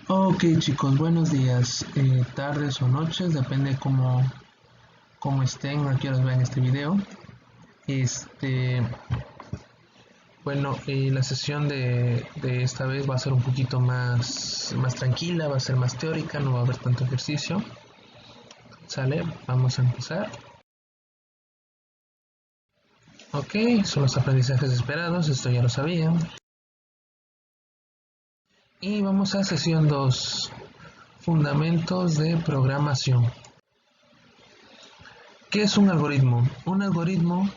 Ok chicos, buenos días, tardes o noches, depende cómo estén o a qué horas vean este video. Este, la sesión de esta vez va a ser un poquito más tranquila, va a ser más teórica, no va a haber tanto ejercicio. ¿Sale? Vamos a empezar. Ok, son los aprendizajes esperados, esto ya lo sabían. Y vamos a sesión 2, fundamentos de programación. ¿Qué es un algoritmo? Un algoritmo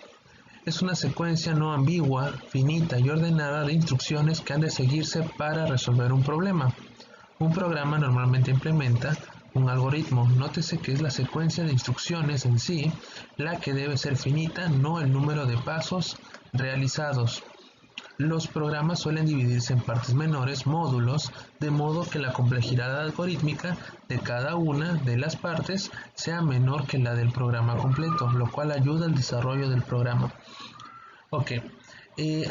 es una secuencia no ambigua, finita y ordenada de instrucciones que han de seguirse para resolver un problema. Un programa normalmente implementa un algoritmo. Nótese que es la secuencia de instrucciones en sí la que debe ser finita, no el número de pasos realizados. Los programas suelen dividirse en partes menores, módulos, de modo que la complejidad algorítmica de cada una de las partes sea menor que la del programa completo, lo cual ayuda al desarrollo del programa. Ok,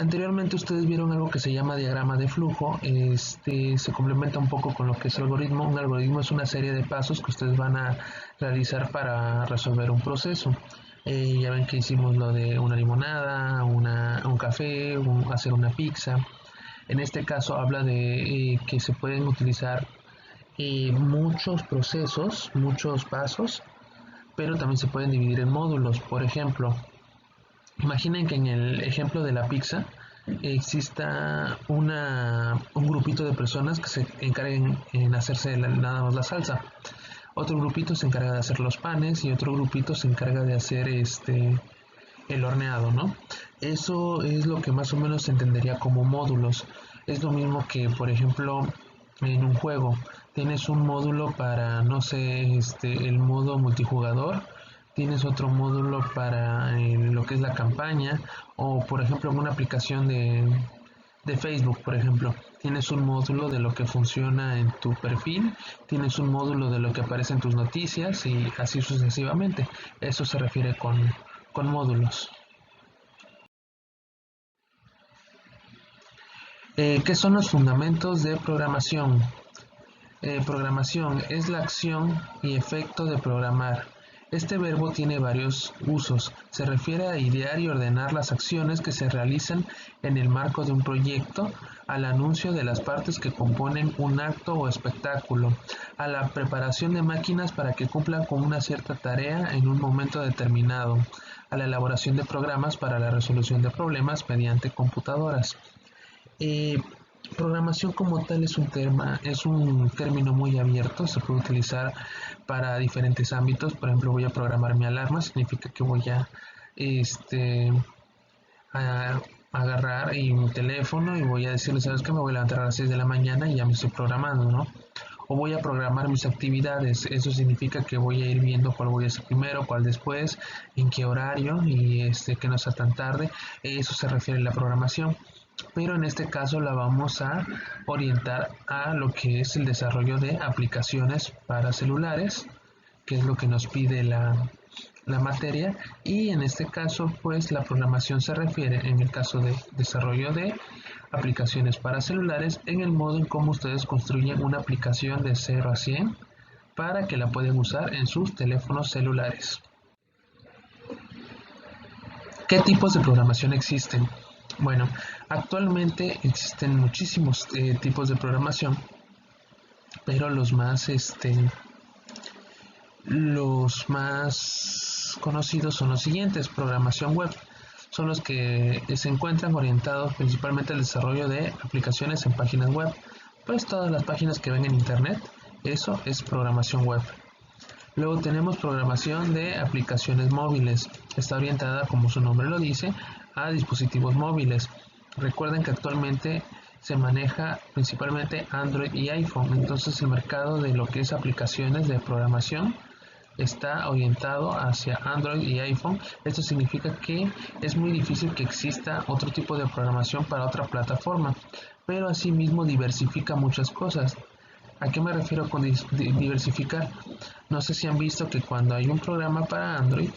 anteriormente ustedes vieron algo que se llama diagrama de flujo. Se complementa un poco con lo que es algoritmo. Un algoritmo es una serie de pasos que ustedes van a realizar para resolver un proceso. Ya ven que hicimos lo de una limonada, un café, hacer una pizza. En este caso habla de que se pueden utilizar muchos procesos, muchos pasos, pero también se pueden dividir en módulos. Por ejemplo, imaginen que en el ejemplo de la pizza exista un grupito de personas que se encarguen en hacerse nada más la salsa. Otro grupito se encarga de hacer los panes y otro grupito se encarga de hacer el horneado, ¿no? Eso es lo que más o menos se entendería como módulos. Es lo mismo que, por ejemplo, en un juego tienes un módulo para, no sé, el modo multijugador, tienes otro módulo para lo que es la campaña, o por ejemplo en una aplicación de Facebook, por ejemplo, tienes un módulo de lo que funciona en tu perfil, tienes un módulo de lo que aparece en tus noticias y así sucesivamente. Eso se refiere con módulos. ¿Qué son los fundamentos de programación? Programación es la acción y efecto de programar. Este verbo tiene varios usos. Se refiere a idear y ordenar las acciones que se realizan en el marco de un proyecto, al anuncio de las partes que componen un acto o espectáculo, a la preparación de máquinas para que cumplan con una cierta tarea en un momento determinado, a la elaboración de programas para la resolución de problemas mediante computadoras. Eh, Programación como tal es un término muy abierto, se puede utilizar para diferentes ámbitos. Por ejemplo, voy a programar mi alarma, significa que voy este, a agarrar mi teléfono y voy a decirle, ¿sabes qué? Me voy a levantar a las 6 de la mañana y ya me estoy programando, ¿no? O voy a programar mis actividades, eso significa que voy a ir viendo cuál voy a hacer primero, cuál después, en qué horario y que no sea tan tarde. Eso se refiere a la programación, pero en este caso la vamos a orientar a lo que es el desarrollo de aplicaciones para celulares, que es lo que nos pide la materia, y en este caso pues la programación se refiere, en el caso de desarrollo de aplicaciones para celulares, en el modo en cómo ustedes construyen una aplicación de 0 a 100 para que la puedan usar en sus teléfonos celulares. ¿Qué tipos de programación existen? Bueno, actualmente existen muchísimos tipos de programación, pero los más conocidos son los siguientes: programación web. Son los que se encuentran orientados principalmente al desarrollo de aplicaciones en páginas web. Pues todas las páginas que ven en internet, eso es programación web. Luego tenemos programación de aplicaciones móviles. Está orientada, como su nombre lo dice, a dispositivos móviles. Recuerden que actualmente se maneja principalmente Android y iPhone. Entonces el mercado de lo que es aplicaciones de programación está orientado hacia Android y iPhone. Esto significa que es muy difícil que exista otro tipo de programación para otra plataforma, pero asimismo diversifica muchas cosas. ¿A qué me refiero con diversificar? No sé si han visto que cuando hay un programa para Android,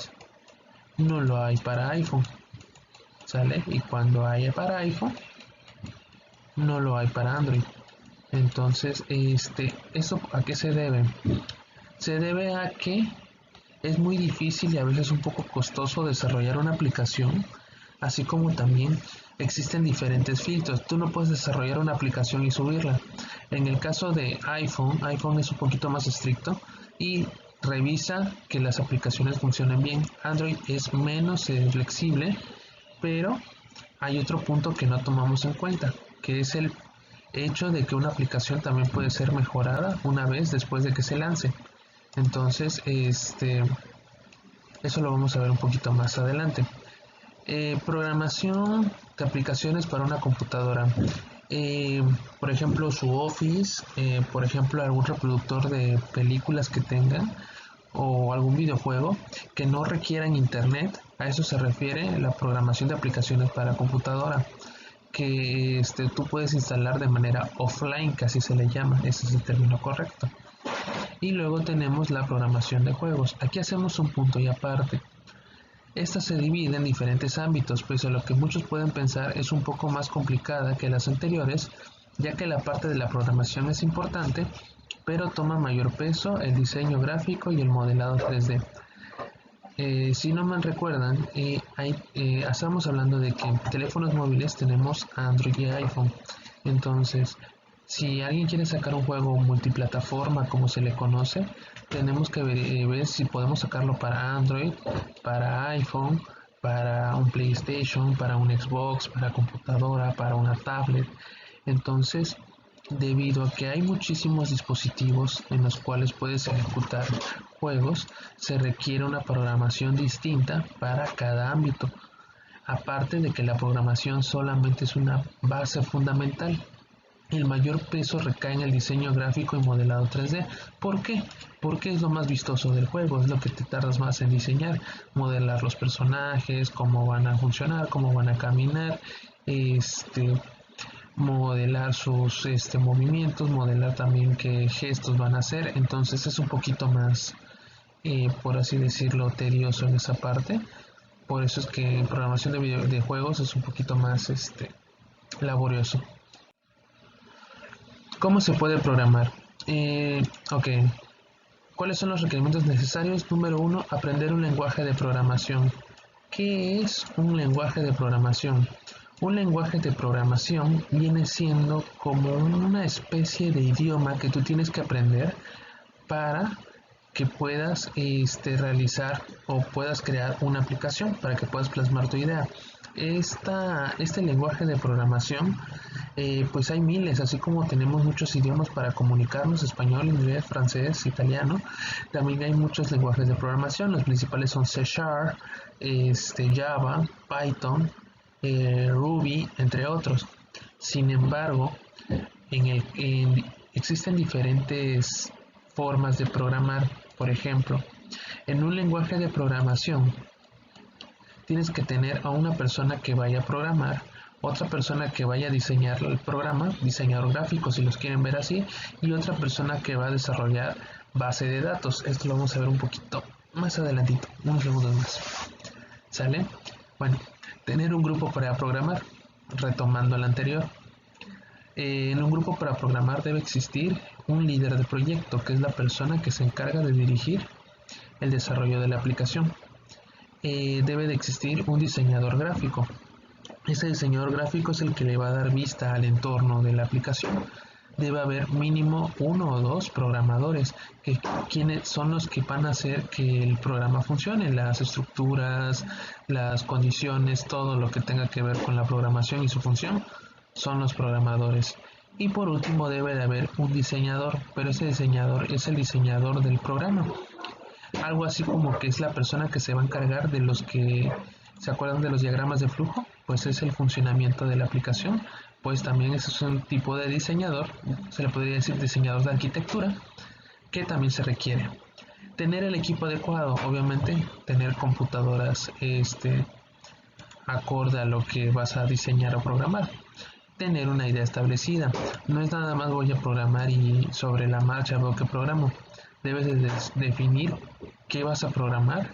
no lo hay para iPhone, ¿sale? Y cuando hay para iPhone, no lo hay para Android. Entonces, ¿eso a qué se debe? Se debe a que es muy difícil y a veces un poco costoso desarrollar una aplicación, así como también existen diferentes filtros. Tú no puedes desarrollar una aplicación y subirla. En el caso de iPhone es un poquito más estricto y revisa que las aplicaciones funcionen bien. Android es menos flexible, pero hay otro punto que no tomamos en cuenta, que es el hecho de que una aplicación también puede ser mejorada una vez después de que se lance. Entonces, eso lo vamos a ver un poquito más adelante. Programación de aplicaciones para una computadora. Por ejemplo, su Office, por ejemplo, algún reproductor de películas que tengan o algún videojuego que no requieran internet. A eso se refiere la programación de aplicaciones para computadora, que tú puedes instalar de manera offline, que así se le llama, ese es el término correcto. Y luego tenemos la programación de juegos. Aquí hacemos un punto y aparte. Esta se divide en diferentes ámbitos, pues a lo que muchos pueden pensar es un poco más complicada que las anteriores, ya que la parte de la programación es importante, pero toma mayor peso el diseño gráfico y el modelado 3D. Si no mal recuerdan, estamos hablando de que en teléfonos móviles tenemos Android y iPhone. Entonces, si alguien quiere sacar un juego multiplataforma, como se le conoce, tenemos que ver si podemos sacarlo para Android, para iPhone, para un PlayStation, para un Xbox, para computadora, para una tablet. Entonces, debido a que hay muchísimos dispositivos en los cuales puedes ejecutar juegos, se requiere una programación distinta para cada ámbito. Aparte de que la programación solamente es una base fundamental, el mayor peso recae en el diseño gráfico y modelado 3D. ¿Por qué? Porque es lo más vistoso del juego, es lo que te tardas más en diseñar, modelar los personajes, cómo van a funcionar, cómo van a caminar, modelar sus movimientos, modelar también qué gestos van a hacer. Entonces es un poquito más, por así decirlo, tedioso en esa parte. Por eso es que en programación de juegos es un poquito más laborioso. ¿Cómo se puede programar? Ok. ¿Cuáles son los requerimientos necesarios? Número 1, aprender un lenguaje de programación. ¿Qué es un lenguaje de programación? Un lenguaje de programación viene siendo como una especie de idioma que tú tienes que aprender para que puedas realizar o puedas crear una aplicación, para que puedas plasmar tu idea. Este lenguaje de programación, pues hay miles, así como tenemos muchos idiomas para comunicarnos, español, inglés, francés, italiano, también hay muchos lenguajes de programación. Los principales son C#, Java, Python, Ruby, entre otros. Sin embargo, existen diferentes formas de programar. Por ejemplo, en un lenguaje de programación tienes que tener a una persona que vaya a programar, otra persona que vaya a diseñar el programa, diseñador gráfico si los quieren ver así, y otra persona que va a desarrollar base de datos. Esto lo vamos a ver un poquito más adelantito, unos segundos más. ¿Sale? Bueno, tener un grupo para programar, retomando el anterior. En un grupo para programar debe existir un líder de proyecto, que es la persona que se encarga de dirigir el desarrollo de la aplicación. Debe de existir un diseñador gráfico. Ese diseñador gráfico es el que le va a dar vista al entorno de la aplicación. Debe haber mínimo 1 o 2 programadores, quienes son los que van a hacer que el programa funcione, las estructuras, las condiciones, todo lo que tenga que ver con la programación y su función, son los programadores. Y por último debe de haber un diseñador, pero ese diseñador es el diseñador del programa. Algo así como que es la persona que se va a encargar de los que se acuerdan de los diagramas de flujo, pues es el funcionamiento de la aplicación. Pues también ese es un tipo de diseñador, se le podría decir diseñador de arquitectura, que también se requiere. Tener el equipo adecuado, obviamente, tener computadoras acorde a lo que vas a diseñar o programar. Tener una idea establecida, no es nada más voy a programar y sobre la marcha veo que programo. Debes de definir qué vas a programar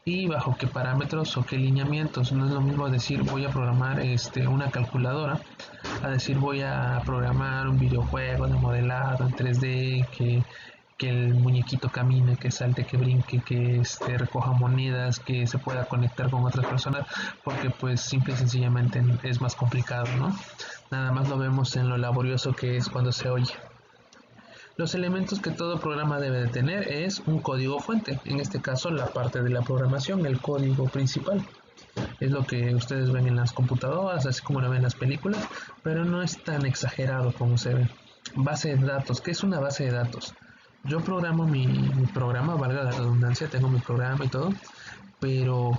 y bajo qué parámetros o qué lineamientos. No es lo mismo decir voy a programar una calculadora a decir voy a programar un videojuego de modelado en 3D que el muñequito camine, que salte, que brinque, que recoja monedas, que se pueda conectar con otras personas, porque pues simple y sencillamente es más complicado, ¿no? Nada más lo vemos en lo laborioso que es cuando se oye. Los elementos que todo programa debe de tener es un código fuente, en este caso la parte de la programación, el código principal. Es lo que ustedes ven en las computadoras, así como lo ven en las películas, pero no es tan exagerado como se ve. Base de datos, ¿qué es una base de datos? Yo programo mi programa, valga la redundancia, tengo mi programa y todo, pero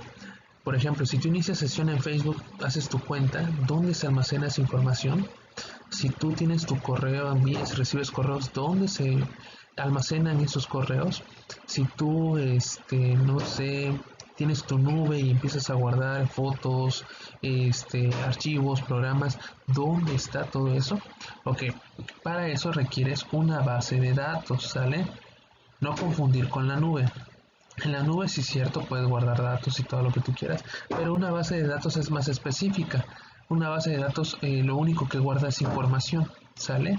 por ejemplo, si tú inicias sesión en Facebook, haces tu cuenta, ¿dónde se almacena esa información? Si tú tienes tu correo, envías, recibes correos, ¿dónde se almacenan esos correos? Si tú, no sé, tienes tu nube y empiezas a guardar fotos, archivos, programas, ¿dónde está todo eso? Ok, para eso requieres una base de datos, ¿sale? No confundir con la nube. En la nube sí es cierto, puedes guardar datos y todo lo que tú quieras, pero una base de datos es más específica. Una base de datos lo único que guarda es información, ¿sale?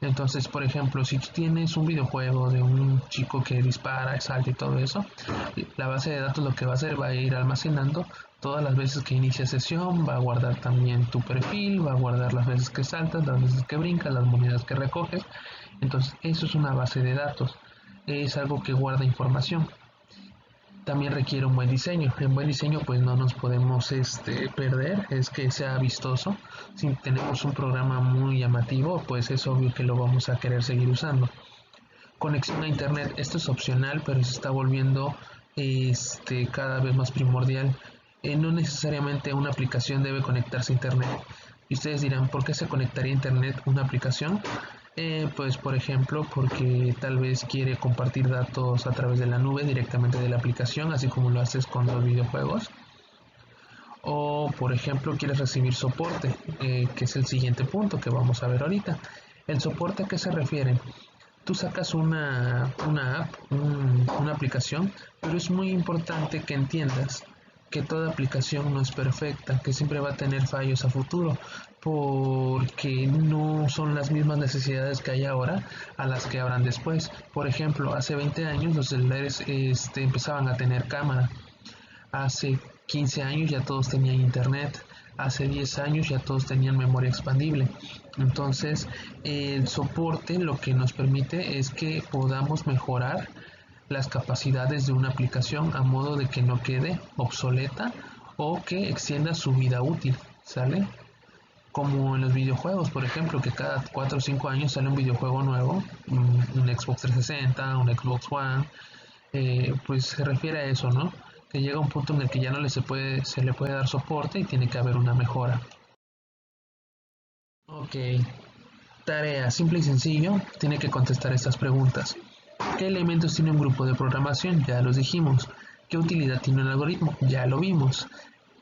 Entonces, por ejemplo, si tú tienes un videojuego de un chico que dispara, salta y todo eso, la base de datos lo que va a hacer va a ir almacenando todas las veces que inicia sesión, va a guardar también tu perfil, va a guardar las veces que saltas, las veces que brincas, las monedas que recoges. Entonces, eso es una base de datos. Es algo que guarda información. También requiere un buen diseño. En buen diseño pues no nos podemos perder, es que sea vistoso. Si tenemos un programa muy llamativo, pues es obvio que lo vamos a querer seguir usando. Conexión a internet, esto es opcional, pero se está volviendo cada vez más primordial. No necesariamente una aplicación debe conectarse a internet. Y ustedes dirán, ¿por qué se conectaría a internet una aplicación? Pues por ejemplo, porque tal vez quiere compartir datos a través de la nube directamente de la aplicación, así como lo haces con los videojuegos. O por ejemplo, quieres recibir soporte, que es el siguiente punto que vamos a ver ahorita. ¿El soporte a qué se refiere? Tú sacas una app, una aplicación, pero es muy importante que entiendas que toda aplicación no es perfecta, que siempre va a tener fallos a futuro, porque no son las mismas necesidades que hay ahora a las que habrán después. Por ejemplo, hace 20 años los celulares empezaban a tener cámara, hace 15 años ya todos tenían internet, hace 10 años ya todos tenían memoria expandible. Entonces, el soporte lo que nos permite es que podamos mejorar las capacidades de una aplicación a modo de que no quede obsoleta o que extienda su vida útil, ¿sale? Como en los videojuegos, por ejemplo, que cada 4 o 5 años sale un videojuego nuevo, un Xbox 360, un Xbox One, pues se refiere a eso, ¿no? Que llega un punto en el que ya no se le puede dar soporte y tiene que haber una mejora. Ok, tarea simple y sencillo, tiene que contestar estas preguntas. ¿Qué elementos tiene un grupo de programación? Ya los dijimos. ¿Qué utilidad tiene un algoritmo? Ya lo vimos.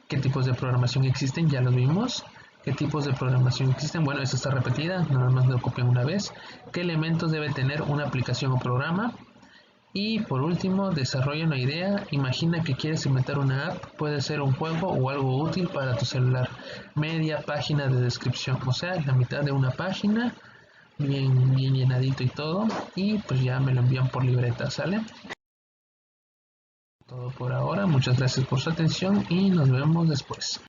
¿Qué tipos de programación existen? Ya los vimos. ¿Qué tipos de programación existen? Bueno, esta está repetida, nada más lo copian una vez. ¿Qué elementos debe tener una aplicación o programa? Y por último, desarrolla una idea. Imagina que quieres inventar una app, puede ser un juego o algo útil para tu celular. Media página de descripción, o sea, la mitad de una página, bien llenadito y todo. Y pues ya me lo envían por libreta, ¿sale? Todo por ahora, muchas gracias por su atención y nos vemos después.